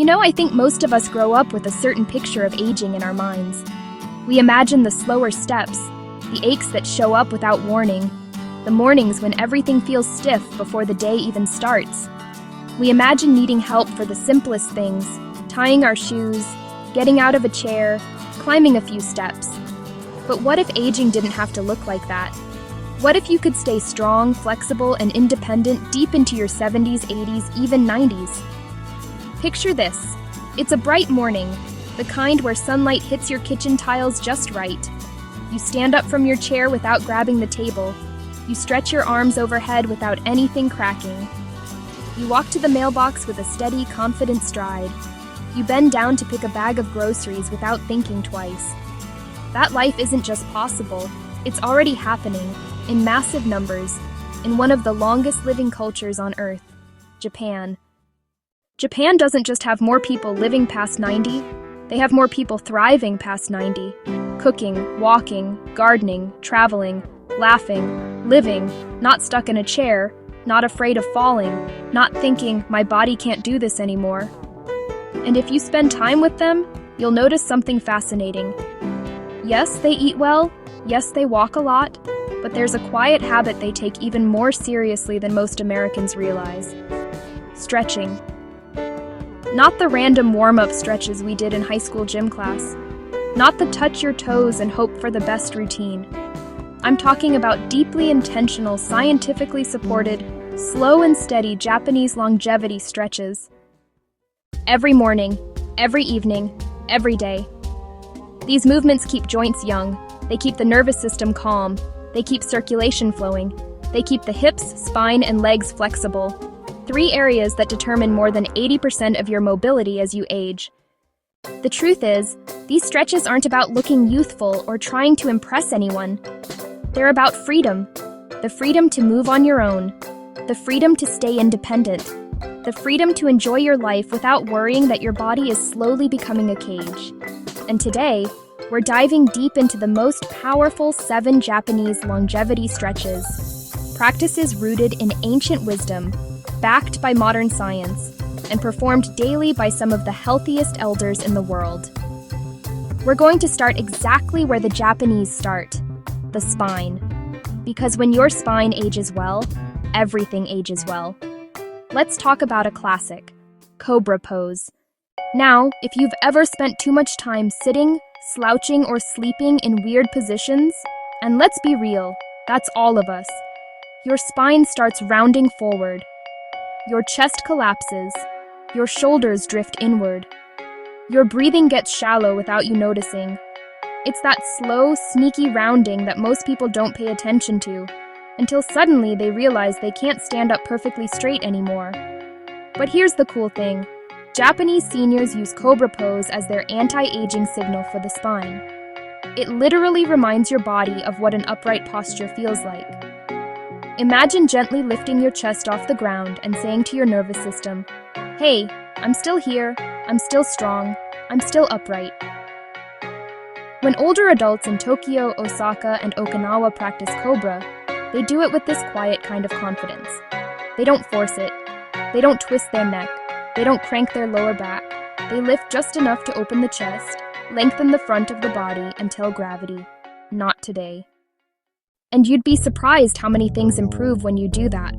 I think most of us grow up with a certain picture of aging in our minds. We imagine the slower steps, the aches that show up without warning, the mornings when everything feels stiff before the day even starts. We imagine needing help for the simplest things, tying our shoes, getting out of a chair, climbing a few steps. But what if aging didn't have to look like that? What if you could stay strong, flexible, and independent deep into your 70s, 80s, even 90s? Picture this. It's a bright morning, the kind where sunlight hits your kitchen tiles just right. You stand up from your chair without grabbing the table. You stretch your arms overhead without anything cracking. You walk to the mailbox with a steady, confident stride. You bend down to pick a bag of groceries without thinking twice. That life isn't just possible, it's already happening, in massive numbers, in one of the longest living cultures on Earth, Japan. Japan doesn't just have more people living past 90, they have more people thriving past 90. Cooking, walking, gardening, traveling, laughing, living, not stuck in a chair, not afraid of falling, not thinking, my body can't do this anymore. And if you spend time with them, you'll notice something fascinating. Yes, they eat well, yes, they walk a lot, but there's a quiet habit they take even more seriously than most Americans realize. Stretching. Not the random warm-up stretches we did in high school gym class. Not the touch your toes and hope for the best routine. I'm talking about deeply intentional, scientifically supported, slow and steady Japanese longevity stretches. Every morning, every evening, every day. These movements keep joints young, they keep the nervous system calm, they keep circulation flowing, they keep the hips, spine, and legs flexible. 3 areas that determine more than 80% of your mobility as you age. The truth is, these stretches aren't about looking youthful or trying to impress anyone. They're about freedom. The freedom to move on your own. The freedom to stay independent. The freedom to enjoy your life without worrying that your body is slowly becoming a cage. And today, we're diving deep into the most powerful 7 Japanese longevity stretches. Practices rooted in ancient wisdom, backed by modern science, and performed daily by some of the healthiest elders in the world. We're going to start exactly where the Japanese start, the spine. Because when your spine ages well, everything ages well. Let's talk about a classic, Cobra pose. Now, if you've ever spent too much time sitting, slouching, or sleeping in weird positions, and let's be real, that's all of us, your spine starts rounding forward. Your chest collapses. Your shoulders drift inward. Your breathing gets shallow without you noticing. It's that slow, sneaky rounding that most people don't pay attention to, until suddenly they realize they can't stand up perfectly straight anymore. But here's the cool thing. Japanese seniors use Cobra pose as their anti-aging signal for the spine. It literally reminds your body of what an upright posture feels like. Imagine gently lifting your chest off the ground and saying to your nervous system, "Hey, I'm still here, I'm still strong, I'm still upright." When older adults in Tokyo, Osaka, and Okinawa practice Cobra, they do it with this quiet kind of confidence. They don't force it. They don't twist their neck. They don't crank their lower back. They lift just enough to open the chest, lengthen the front of the body, and tell gravity, "Not today." And you'd be surprised how many things improve when you do that.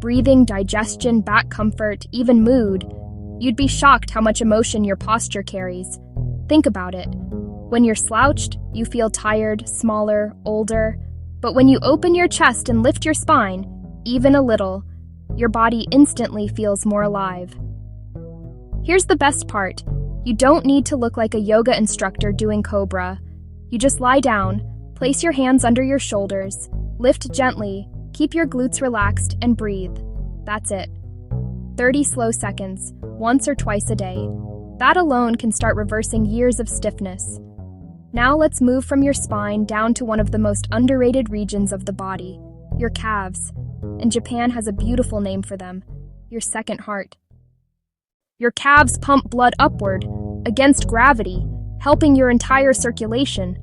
Breathing, digestion, back comfort, even mood. You'd be shocked how much emotion your posture carries. Think about it. When you're slouched, you feel tired, smaller, older. But when you open your chest and lift your spine, even a little, your body instantly feels more alive. Here's the best part. You don't need to look like a yoga instructor doing Cobra. You just lie down, place your hands under your shoulders, lift gently, keep your glutes relaxed, and breathe. That's it. 30 slow seconds, once or twice a day. That alone can start reversing years of stiffness. Now let's move from your spine down to one of the most underrated regions of the body, your calves. And Japan has a beautiful name for them, your second heart. Your calves pump blood upward, against gravity, helping your entire circulation.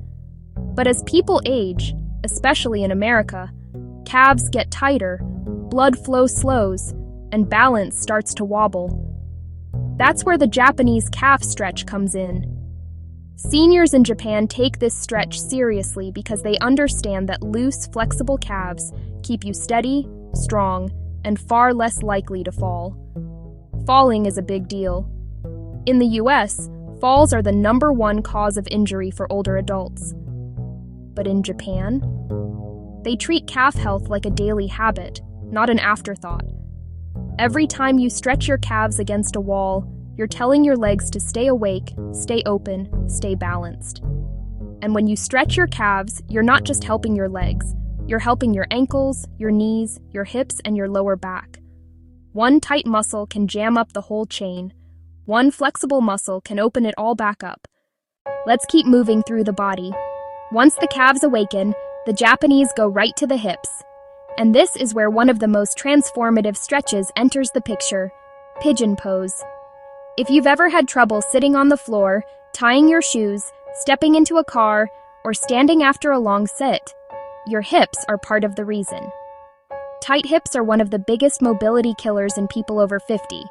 But as people age, especially in America, calves get tighter, blood flow slows, and balance starts to wobble. That's where the Japanese calf stretch comes in. Seniors in Japan take this stretch seriously because they understand that loose, flexible calves keep you steady, strong, and far less likely to fall. Falling is a big deal. In the US, falls are the #1 cause of injury for older adults. But in Japan, they treat calf health like a daily habit, not an afterthought. Every time you stretch your calves against a wall, you're telling your legs to stay awake, stay open, stay balanced. And when you stretch your calves, you're not just helping your legs. You're helping your ankles, your knees, your hips, and your lower back. One tight muscle can jam up the whole chain. One flexible muscle can open it all back up. Let's keep moving through the body. Once the calves awaken, the Japanese go right to the hips. And this is where one of the most transformative stretches enters the picture: pigeon pose. If you've ever had trouble sitting on the floor, tying your shoes, stepping into a car, or standing after a long sit, your hips are part of the reason. Tight hips are one of the biggest mobility killers in people over 50.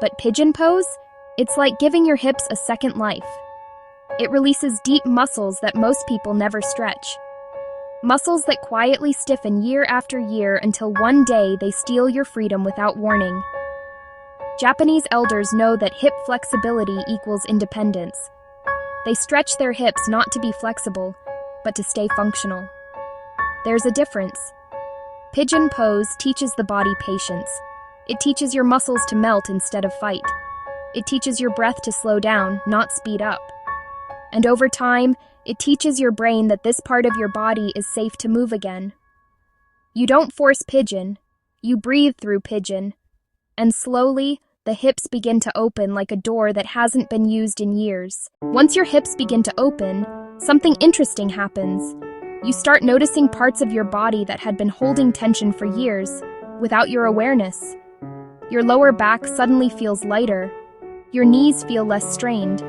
But pigeon pose? It's like giving your hips a second life. It releases deep muscles that most people never stretch. Muscles that quietly stiffen year after year until one day they steal your freedom without warning. Japanese elders know that hip flexibility equals independence. They stretch their hips not to be flexible, but to stay functional. There's a difference. Pigeon pose teaches the body patience. It teaches your muscles to melt instead of fight. It teaches your breath to slow down, not speed up. And over time, it teaches your brain that this part of your body is safe to move again. You don't force pigeon, you breathe through pigeon. And slowly, the hips begin to open like a door that hasn't been used in years. Once your hips begin to open, something interesting happens. You start noticing parts of your body that had been holding tension for years, without your awareness. Your lower back suddenly feels lighter. Your knees feel less strained.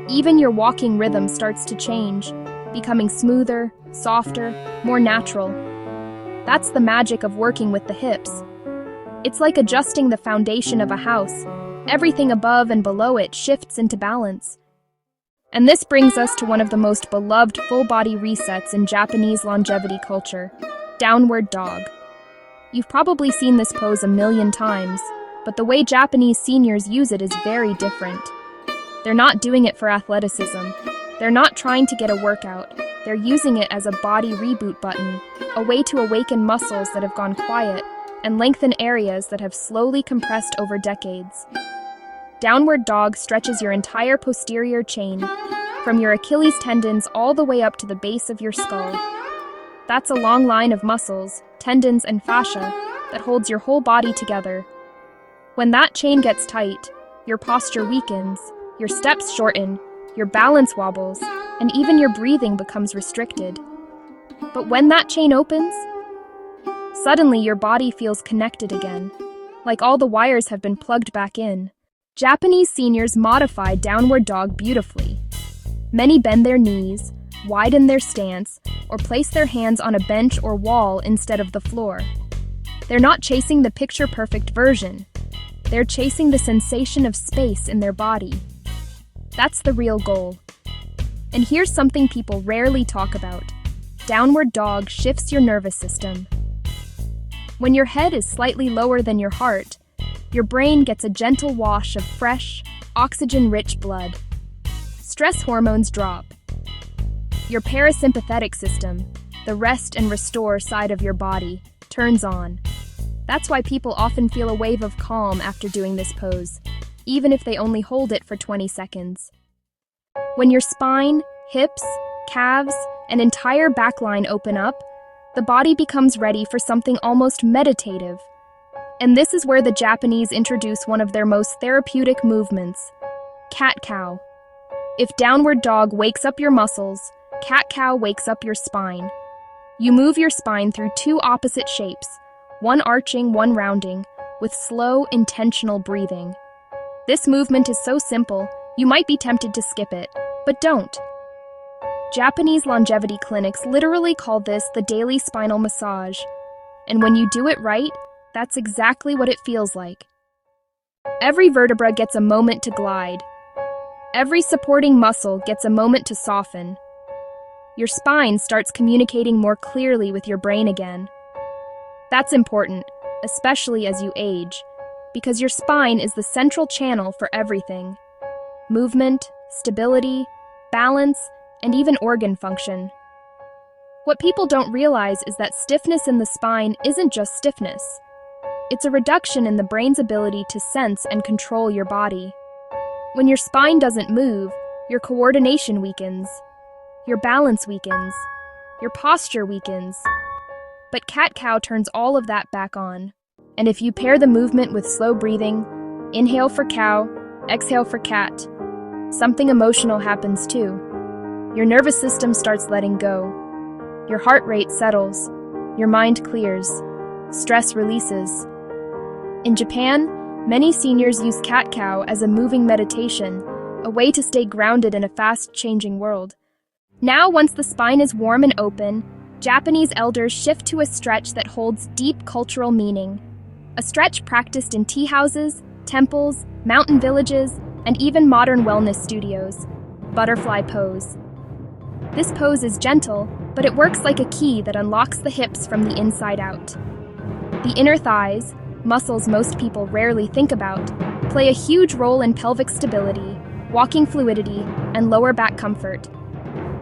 Even your walking rhythm starts to change, becoming smoother, softer, more natural. That's the magic of working with the hips. It's like adjusting the foundation of a house. Everything above and below it shifts into balance. And this brings us to one of the most beloved full-body resets in Japanese longevity culture: downward dog. You've probably seen this pose a million times, but the way Japanese seniors use it is very different. They're not doing it for athleticism. They're not trying to get a workout. They're using it as a body reboot button, a way to awaken muscles that have gone quiet and lengthen areas that have slowly compressed over decades. Downward dog stretches your entire posterior chain, from your Achilles tendons all the way up to the base of your skull. That's a long line of muscles, tendons, and fascia that holds your whole body together. When that chain gets tight, your posture weakens, your steps shorten, your balance wobbles, and even your breathing becomes restricted. But when that chain opens, suddenly your body feels connected again, like all the wires have been plugged back in. Japanese seniors modify downward dog beautifully. Many bend their knees, widen their stance, or place their hands on a bench or wall instead of the floor. They're not chasing the picture-perfect version. They're chasing the sensation of space in their body. That's the real goal. And here's something people rarely talk about. Downward dog shifts your nervous system. When your head is slightly lower than your heart, your brain gets a gentle wash of fresh, oxygen-rich blood. Stress hormones drop. Your parasympathetic system, the rest and restore side of your body, turns on. That's why people often feel a wave of calm after doing this pose, even if they only hold it for 20 seconds. When your spine, hips, calves, and entire backline open up, the body becomes ready for something almost meditative. And this is where the Japanese introduce one of their most therapeutic movements: cat-cow. If downward dog wakes up your muscles, cat-cow wakes up your spine. You move your spine through two opposite shapes, one arching, one rounding, with slow, intentional breathing. This movement is so simple, you might be tempted to skip it, but don't. Japanese longevity clinics literally call this the daily spinal massage. And when you do it right, that's exactly what it feels like. Every vertebra gets a moment to glide. Every supporting muscle gets a moment to soften. Your spine starts communicating more clearly with your brain again. That's important, especially as you age, because your spine is the central channel for everything: movement, stability, balance, and even organ function. What people don't realize is that stiffness in the spine isn't just stiffness. It's a reduction in the brain's ability to sense and control your body. When your spine doesn't move, your coordination weakens, your balance weakens, your posture weakens. But cat-cow turns all of that back on. And if you pair the movement with slow breathing, inhale for cow, exhale for cat, something emotional happens too. Your nervous system starts letting go. Your heart rate settles. Your mind clears. Stress releases. In Japan, many seniors use cat-cow as a moving meditation, a way to stay grounded in a fast-changing world. Now, once the spine is warm and open, Japanese elders shift to a stretch that holds deep cultural meaning. A stretch practiced in tea houses, temples, mountain villages, and even modern wellness studios. Butterfly pose. This pose is gentle, but it works like a key that unlocks the hips from the inside out. The inner thighs, muscles most people rarely think about, play a huge role in pelvic stability, walking fluidity, and lower back comfort.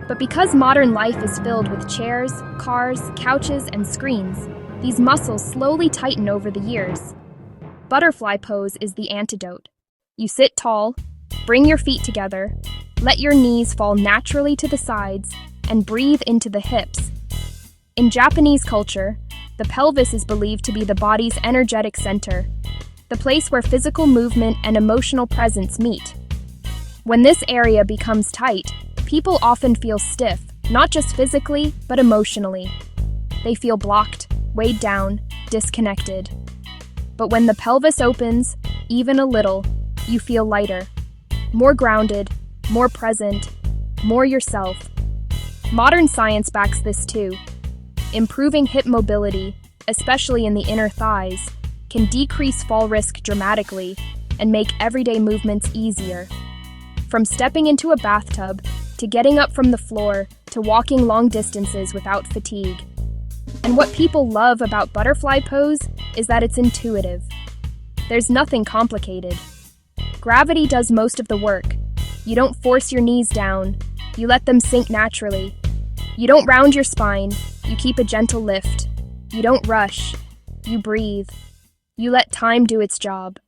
But because modern life is filled with chairs, cars, couches, and screens, these muscles slowly tighten over the years. Butterfly pose is the antidote. You sit tall, bring your feet together, let your knees fall naturally to the sides, and breathe into the hips. In Japanese culture, the pelvis is believed to be the body's energetic center, the place where physical movement and emotional presence meet. When this area becomes tight, people often feel stiff, not just physically, but emotionally. They feel blocked, weighed down, disconnected. But when the pelvis opens, even a little, you feel lighter, more grounded, more present, more yourself. Modern science backs this too. Improving hip mobility, especially in the inner thighs, can decrease fall risk dramatically and make everyday movements easier. From stepping into a bathtub, to getting up from the floor, to walking long distances without fatigue. And what people love about butterfly pose is that it's intuitive. There's nothing complicated. Gravity does most of the work. You don't force your knees down. You let them sink naturally. You don't round your spine. You keep a gentle lift. You don't rush. You breathe. You let time do its job.